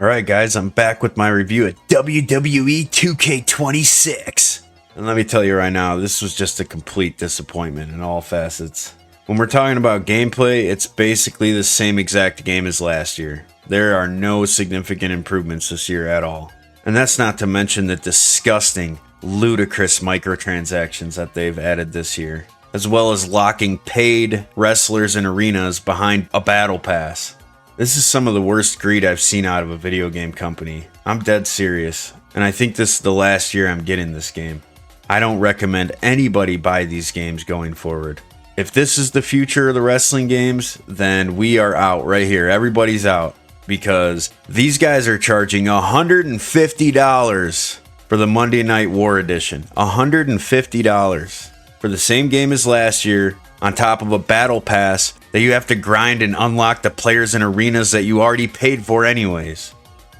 Alright guys, I'm back with my review of WWE 2K26. And let me tell you right now, this was just a complete disappointment in all facets. When we're talking about gameplay, it's basically the same exact game as last year. There are no significant improvements this year at all. And that's not to mention the disgusting, ludicrous microtransactions that they've added this year, as well as locking paid wrestlers in arenas behind a battle pass. This is some of the worst greed I've seen out of a video game company. I'm dead serious, and I think this is the last year I'm getting this game. I don't recommend anybody buy these games going forward. If this is the future of the wrestling games, then we are out right here. Everybody's out, because these guys are charging $150 for the Monday Night War Edition. $150 for the same game as last year, on top of a battle pass that you have to grind and unlock the players in arenas that you already paid for anyways.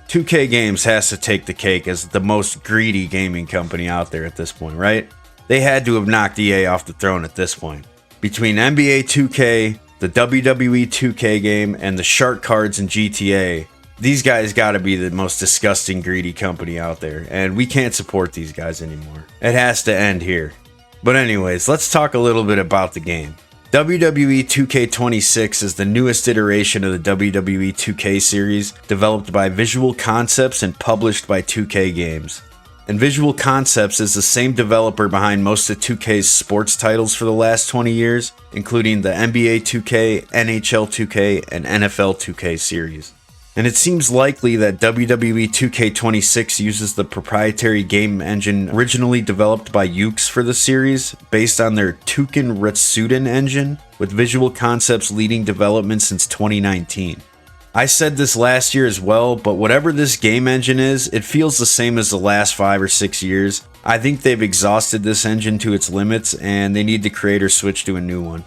2K Games has to take the cake as the most greedy gaming company out there at this point, right? They had to have knocked EA off the throne at this point. Between NBA 2K, the WWE 2K game, and the shark cards in GTA, these guys gotta be the most disgusting greedy company out there, and we can't support these guys anymore. It has to end here. But anyways, let's talk a little bit about the game. WWE 2K26 is the newest iteration of the WWE 2K series, developed by Visual Concepts and published by 2K Games. And Visual Concepts is the same developer behind most of 2K's sports titles for the last 20 years, including the NBA 2K, NHL 2K, and NFL 2K series. And it seems likely that WWE 2K26 uses the proprietary game engine originally developed by Yuke's for the series, based on their Touken Retsuden engine, with Visual Concepts leading development since 2019. I said this last year as well, but whatever this game engine is, it feels the same as the last 5 or 6 years. I think they've exhausted this engine to its limits, and they need to create or switch to a new one.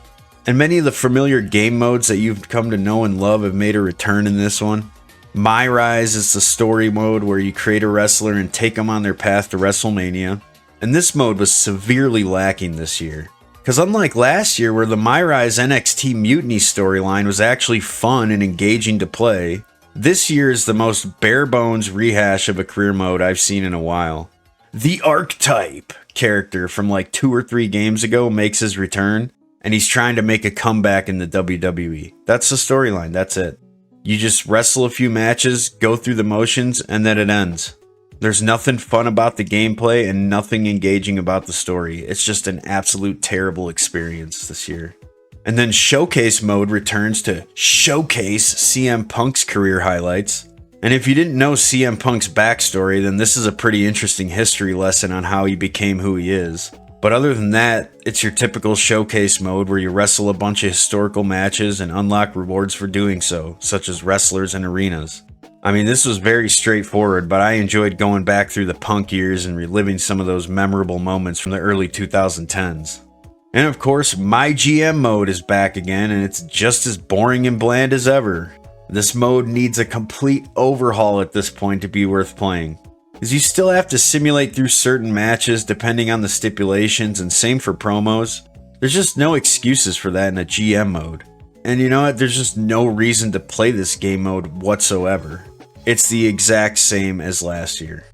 And many of the familiar game modes that you've come to know and love have made a return in this one. My Rise is the story mode where you create a wrestler and take them on their path to WrestleMania. And this mode was severely lacking this year. Because unlike last year where the My Rise NXT Mutiny storyline was actually fun and engaging to play, this year is the most bare bones rehash of a career mode I've seen in a while. The Archetype character from like 2 or 3 games ago makes his return, and he's trying to make a comeback in the WWE. That's the storyline, that's it. You just wrestle a few matches, go through the motions, and then it ends. There's nothing fun about the gameplay and nothing engaging about the story. It's just an absolute terrible experience this year. And then Showcase mode returns to showcase CM Punk's career highlights. And if you didn't know CM Punk's backstory, then this is a pretty interesting history lesson on how he became who he is. But other than that, it's your typical showcase mode where you wrestle a bunch of historical matches and unlock rewards for doing so, such as wrestlers and arenas. I mean, this was very straightforward, but I enjoyed going back through the Punk years and reliving some of those memorable moments from the early 2010s. And of course, My GM mode is back again, and it's just as boring and bland as ever. This mode needs a complete overhaul at this point to be worth playing, is you still have to simulate through certain matches depending on the stipulations, and same for promos. There's just no excuses for that in a GM mode. And you know what, there's just no reason to play this game mode whatsoever. It's the exact same as last year.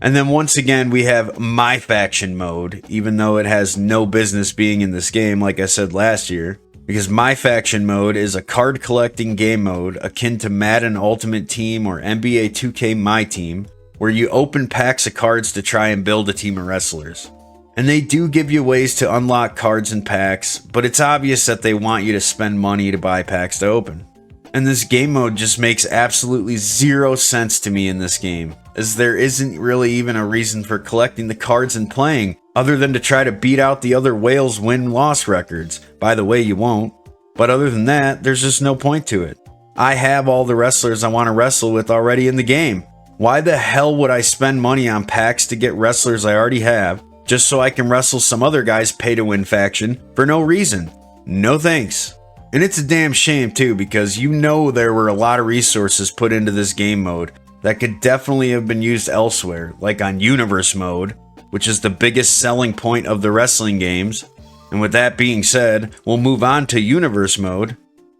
And then once again we have My Faction mode, even though it has no business being in this game like I said last year. Because My Faction mode is a card collecting game mode akin to Madden Ultimate Team or NBA 2K My Team, where you open packs of cards to try and build a team of wrestlers. And they do give you ways to unlock cards and packs, but it's obvious that they want you to spend money to buy packs to open. And this game mode just makes absolutely zero sense to me in this game, as there isn't really even a reason for collecting the cards and playing, other than to try to beat out the other whales' win-loss records. By the way, you won't. But other than that, there's just no point to it. I have all the wrestlers I want to wrestle with already in the game. Why the hell would I spend money on packs to get wrestlers I already have, just so I can wrestle some other guy's pay-to-win faction for no reason? No thanks. And it's a damn shame too, because you know there were a lot of resources put into this game mode that could definitely have been used elsewhere, like on Universe mode, which is the biggest selling point of the wrestling games. And with that being said, we'll move on to Universe mode.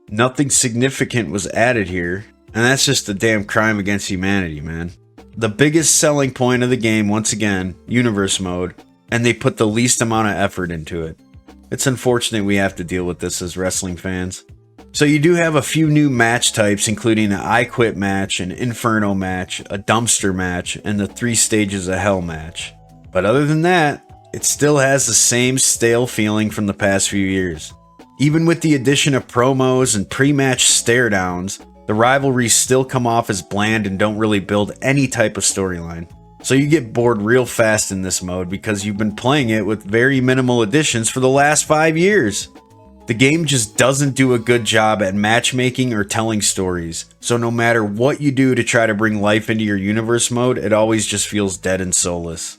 Nothing significant was added here. And that's just a damn crime against humanity, man. The biggest selling point of the game, once again, universe mode, and they put the least amount of effort into it. It's unfortunate we have to deal with this as wrestling fans. So you do have a few new match types, including an I Quit match, an Inferno match, a Dumpster match, and the 3 Stages of Hell match. But other than that, it still has the same stale feeling from the past few years. Even with the addition of promos and pre-match stare downs, the rivalries still come off as bland and don't really build any type of storyline. So you get bored real fast in this mode because you've been playing it with very minimal additions for the last 5 years. The game just doesn't do a good job at matchmaking or telling stories, so no matter what you do to try to bring life into your universe mode, it always just feels dead and soulless.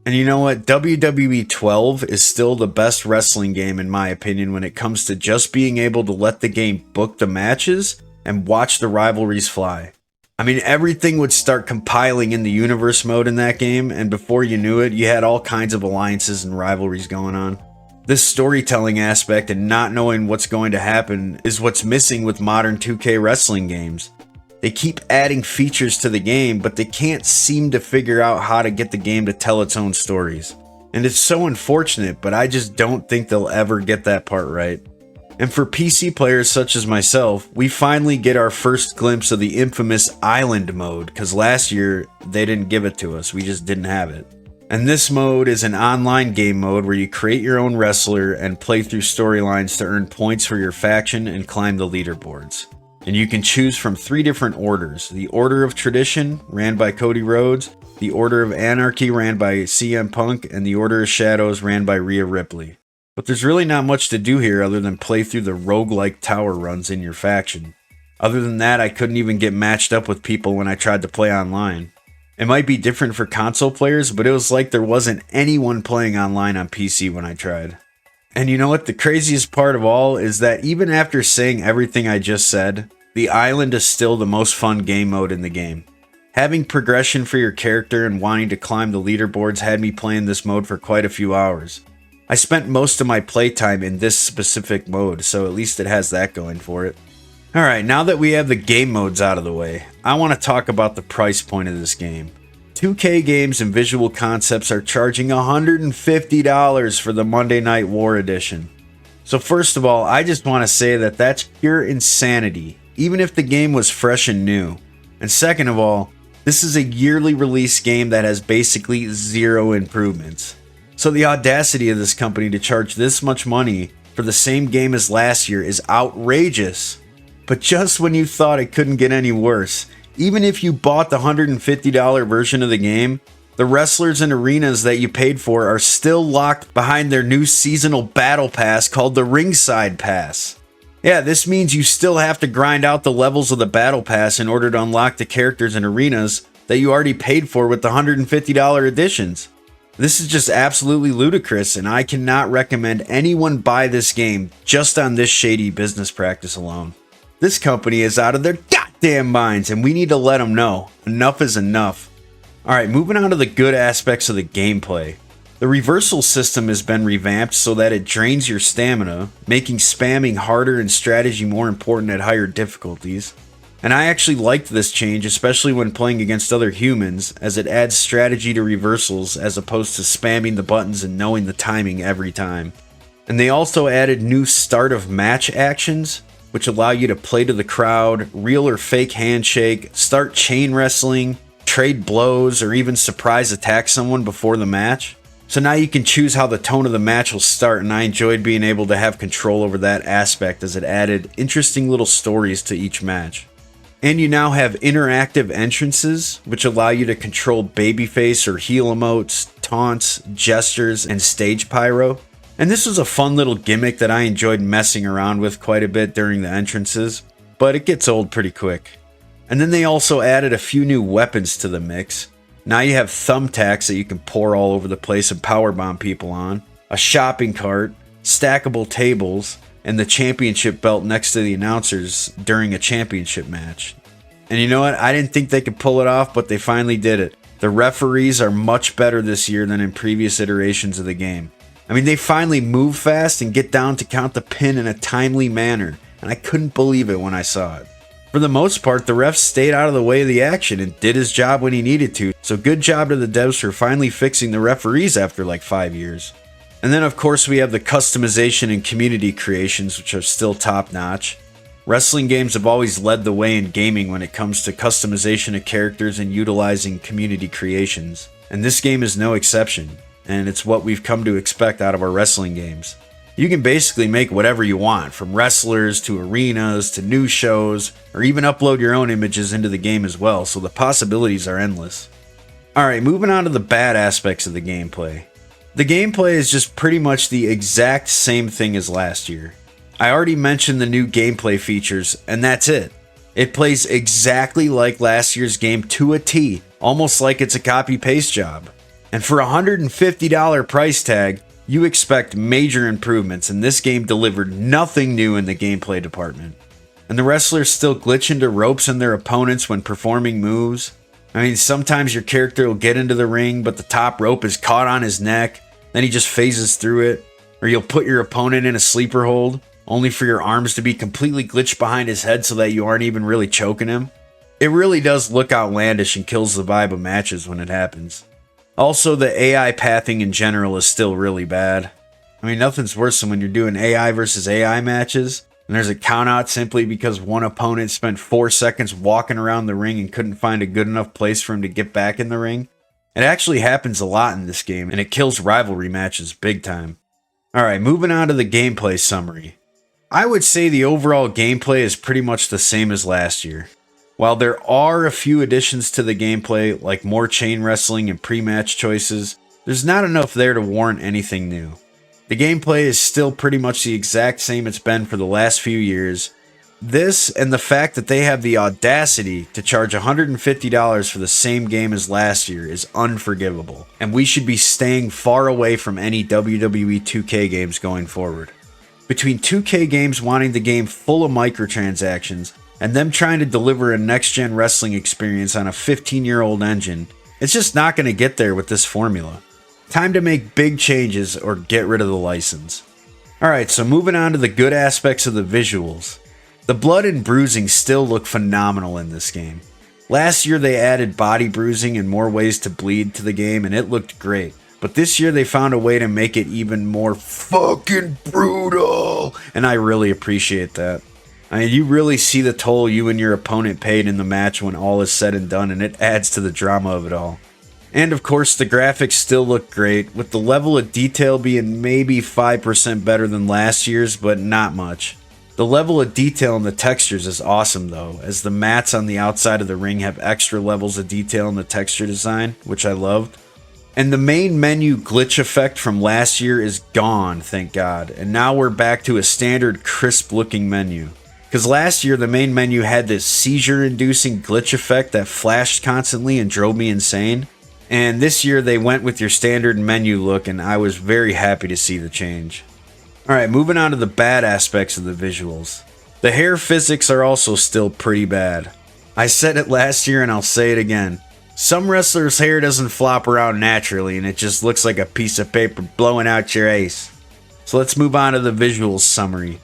And you know what? WWE 12 is still the best wrestling game in my opinion when it comes to just being able to let the game book the matches and watch the rivalries fly. I mean, everything would start compiling in the universe mode in that game, and before you knew it, you had all kinds of alliances and rivalries going on. This storytelling aspect and not knowing what's going to happen is what's missing with modern 2K wrestling games. They keep adding features to the game, but they can't seem to figure out how to get the game to tell its own stories. And it's so unfortunate, but I just don't think they'll ever get that part right. And for PC players such as myself, we finally get our first glimpse of the infamous Island mode, because last year they didn't give it to us, we just didn't have it. And this mode is an online game mode where you create your own wrestler and play through storylines to earn points for your faction and climb the leaderboards. And you can choose from 3 different orders: the Order of Tradition, ran by Cody Rhodes, the Order of Anarchy, ran by CM Punk, and the Order of Shadows, ran by Rhea Ripley. But there's really not much to do here other than play through the roguelike tower runs in your faction. Other than that, I couldn't even get matched up with people when I tried to play online. It might be different for console players, but it was like there wasn't anyone playing online on PC when I tried. And you know what? The craziest part of all is that even after saying everything I just said, the Island is still the most fun game mode in the game. Having progression for your character and wanting to climb the leaderboards had me playing this mode for quite a few hours. I spent most of my playtime in this specific mode, so at least it has that going for it. Alright, now that we have the game modes out of the way, I want to talk about the price point of this game. 2K Games and Visual Concepts are charging $150 for the Monday Night War Edition. So first of all, I just want to say that that's pure insanity, even if the game was fresh and new. And second of all, this is a yearly release game that has basically 0 improvements. So the audacity of this company to charge this much money for the same game as last year is outrageous. But just when you thought it couldn't get any worse, even if you bought the $150 version of the game, the wrestlers and arenas that you paid for are still locked behind their new seasonal battle pass called the Ringside Pass. Yeah, this means you still have to grind out the levels of the battle pass in order to unlock the characters and arenas that you already paid for with the $150 editions. This is just absolutely ludicrous, and I cannot recommend anyone buy this game just on this shady business practice alone. This company is out of their goddamn minds, and we need to let them know. Enough is enough. Alright, moving on to the good aspects of the gameplay. The reversal system has been revamped so that it drains your stamina, making spamming harder and strategy more important at higher difficulties. And I actually liked this change, especially when playing against other humans, as it adds strategy to reversals as opposed to spamming the buttons and knowing the timing every time. And they also added new start of match actions, which allow you to play to the crowd, real or fake handshake, start chain wrestling, trade blows, or even surprise attack someone before the match. So now you can choose how the tone of the match will start, and I enjoyed being able to have control over that aspect as it added interesting little stories to each match. And you now have interactive entrances, which allow you to control babyface or heel emotes, taunts, gestures, and stage pyro. And this was a fun little gimmick that I enjoyed messing around with quite a bit during the entrances, but it gets old pretty quick. And then they also added a few new weapons to the mix. Now you have thumbtacks that you can pour all over the place and powerbomb people on, a shopping cart, stackable tables, and the championship belt next to the announcers during a championship match. And you know what? I didn't think they could pull it off, but they finally did it. The referees are much better this year than in previous iterations of the game. I mean, they finally move fast and get down to count the pin in a timely manner, and I couldn't believe it when I saw it. For the most part, the ref stayed out of the way of the action and did his job when he needed to, so good job to the devs for finally fixing the referees after like 5 years. And then of course we have the customization and community creations, which are still top notch. Wrestling games have always led the way in gaming when it comes to customization of characters and utilizing community creations, and this game is no exception, and it's what we've come to expect out of our wrestling games. You can basically make whatever you want, from wrestlers to arenas to new shows, or even upload your own images into the game as well, so the possibilities are endless. Alright, moving on to the bad aspects of the gameplay. The gameplay is just pretty much the exact same thing as last year. I already mentioned the new gameplay features, and that's it. It plays exactly like last year's game to a T, almost like it's a copy-paste job. And for a $150 price tag, you expect major improvements, and this game delivered nothing new in the gameplay department. And the wrestlers still glitch into ropes in their opponents when performing moves. I mean, sometimes your character will get into the ring, but the top rope is caught on his neck, then he just phases through it. Or you'll put your opponent in a sleeper hold, only for your arms to be completely glitched behind his head so that you aren't even really choking him. It really does look outlandish and kills the vibe of matches when it happens. Also, the AI pathing in general is still really bad. I mean, nothing's worse than when you're doing AI versus AI matches, and there's a countout simply because one opponent spent 4 seconds walking around the ring and couldn't find a good enough place for him to get back in the ring. It actually happens a lot in this game, and it kills rivalry matches big time. Alright, moving on to the gameplay summary. I would say the overall gameplay is pretty much the same as last year. While there are a few additions to the gameplay, like more chain wrestling and pre-match choices, there's not enough there to warrant anything new. The gameplay is still pretty much the exact same it's been for the last few years. This, and the fact that they have the audacity to charge $150 for the same game as last year, is unforgivable, and we should be staying far away from any WWE 2K games going forward. Between 2K games wanting the game full of microtransactions, and them trying to deliver a next-gen wrestling experience on a 15-year-old engine, it's just not going to get there with this formula. Time to make big changes or get rid of the license. Alright, so moving on to the good aspects of the visuals. The blood and bruising still look phenomenal in this game. Last year they added body bruising and more ways to bleed to the game, and it looked great. But this year they found a way to make it even more fucking brutal, and I really appreciate that. I mean, you really see the toll you and your opponent paid in the match when all is said and done, and it adds to the drama of it all. And of course, the graphics still look great, with the level of detail being maybe 5% better than last year's, but not much. The level of detail in the textures is awesome though, as the mats on the outside of the ring have extra levels of detail in the texture design, which I loved. And the main menu glitch effect from last year is gone, thank God, and now we're back to a standard crisp looking menu. Because last year, the main menu had this seizure-inducing glitch effect that flashed constantly and drove me insane. And this year, they went with your standard menu look, and I was very happy to see the change. Alright, moving on to the bad aspects of the visuals. The hair physics are also still pretty bad. I said it last year, and I'll say it again. Some wrestlers' hair doesn't flop around naturally, and it just looks like a piece of paper blowing out your ace. So let's move on to the visuals summary.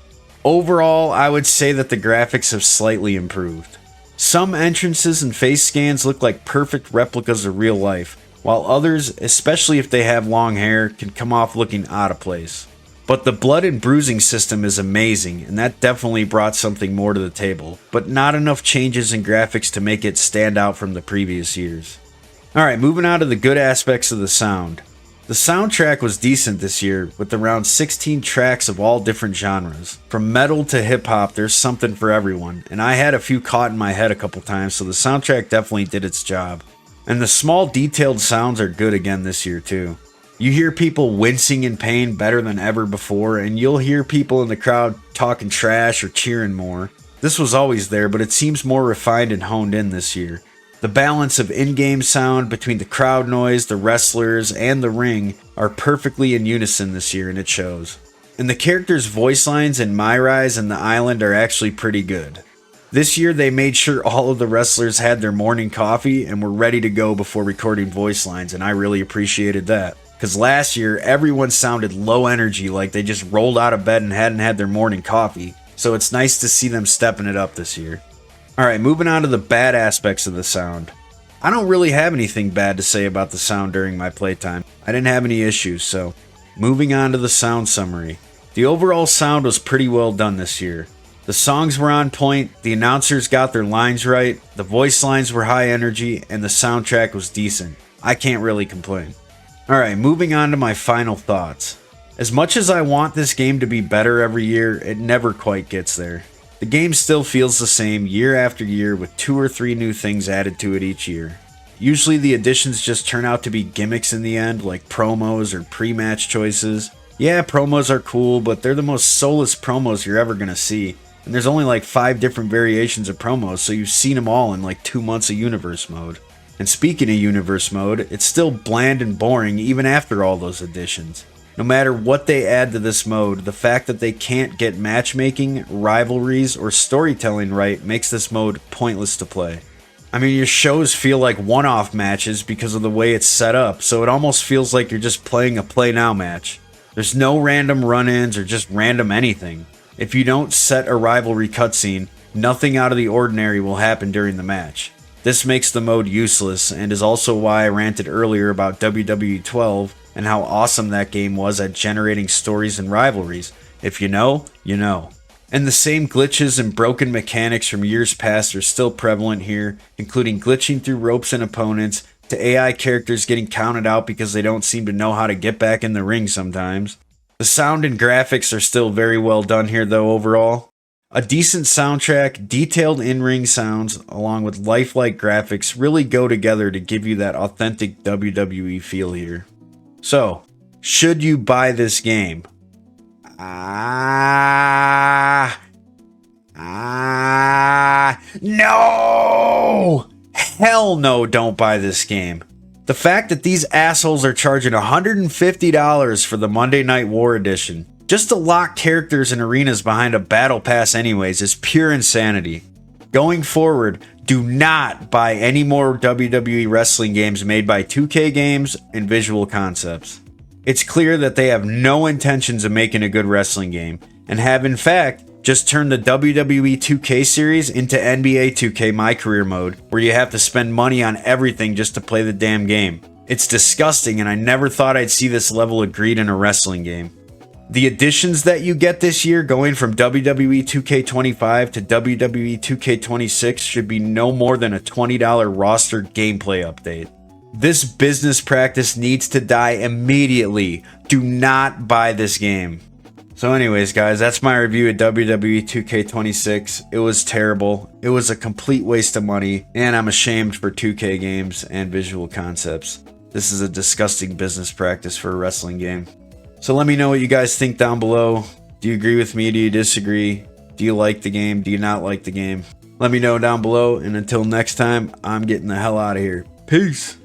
Overall, I would say that the graphics have slightly improved. Some entrances and face scans look like perfect replicas of real life, while others, especially if they have long hair, can come off looking out of place. But the blood and bruising system is amazing, and that definitely brought something more to the table, but not enough changes in graphics to make it stand out from the previous years. Alright, moving on to the good aspects of the sound. The soundtrack was decent this year, with around 16 tracks of all different genres. From metal to hip-hop, there's something for everyone, and I had a few caught in my head a couple times, so the soundtrack definitely did its job. And the small detailed sounds are good again this year too. You hear people wincing in pain better than ever before, and you'll hear people in the crowd talking trash or cheering more. This was always there, but it seems more refined and honed in this year. The balance of in-game sound between the crowd noise, the wrestlers, and the ring are perfectly in unison this year, and it shows. And the characters' voice lines in My Rise and The Island are actually pretty good. This year they made sure all of the wrestlers had their morning coffee and were ready to go before recording voice lines, and I really appreciated that. Because last year, everyone sounded low energy, like they just rolled out of bed and hadn't had their morning coffee, so it's nice to see them stepping it up this year. Alright, moving on to the bad aspects of the sound. I don't really have anything bad to say about the sound during my playtime. I didn't have any issues, so moving on to the sound summary. The overall sound was pretty well done this year. The songs were on point, the announcers got their lines right, the voice lines were high energy, and the soundtrack was decent. I can't really complain. Alright, moving on to my final thoughts. As much as I want this game to be better every year, it never quite gets there. The game still feels the same year after year with 2 or 3 new things added to it each year. Usually the additions just turn out to be gimmicks in the end, like promos or pre-match choices. Yeah, promos are cool, but they're the most soulless promos you're ever gonna see. And there's only like 5 different variations of promos, so you've seen them all in like 2 months of Universe Mode. And speaking of Universe Mode, it's still bland and boring even after all those additions. No matter what they add to this mode, the fact that they can't get matchmaking, rivalries, or storytelling right makes this mode pointless to play. I mean, your shows feel like one-off matches because of the way it's set up, so it almost feels like you're just playing a Play Now match. There's no random run-ins or just random anything. If you don't set a rivalry cutscene, nothing out of the ordinary will happen during the match. This makes the mode useless, and is also why I ranted earlier about WWE 12 and how awesome that game was at generating stories and rivalries. If you know, you know. And the same glitches and broken mechanics from years past are still prevalent here, including glitching through ropes and opponents, to AI characters getting counted out because they don't seem to know how to get back in the ring sometimes. The sound and graphics are still very well done here though overall. A decent soundtrack, detailed in-ring sounds, along with lifelike graphics really go together to give you that authentic WWE feel here. So, should you buy this game? No! Hell no, don't buy this game. The fact that these assholes are charging $150 for the Monday Night War Edition, just to lock characters and arenas behind a battle pass anyways, is pure insanity. Going forward, do not buy any more WWE wrestling games made by 2K Games and Visual Concepts. It's clear that they have no intentions of making a good wrestling game, and have in fact just turned the WWE 2K series into NBA 2K My Career mode, where you have to spend money on everything just to play the damn game. It's disgusting, and I never thought I'd see this level of greed in a wrestling game. The additions that you get this year, going from WWE 2K25 to WWE 2K26, should be no more than a $20 roster gameplay update. This business practice needs to die immediately. Do not buy this game. So anyways guys, that's my review of WWE 2K26. It was terrible. It was a complete waste of money, and I'm ashamed for 2K Games and Visual Concepts. This is a disgusting business practice for a wrestling game. So let me know what you guys think down below. Do you agree with me? Do you disagree? Do you like the game? Do you not like the game? Let me know down below, and until next time, I'm getting the hell out of here. Peace!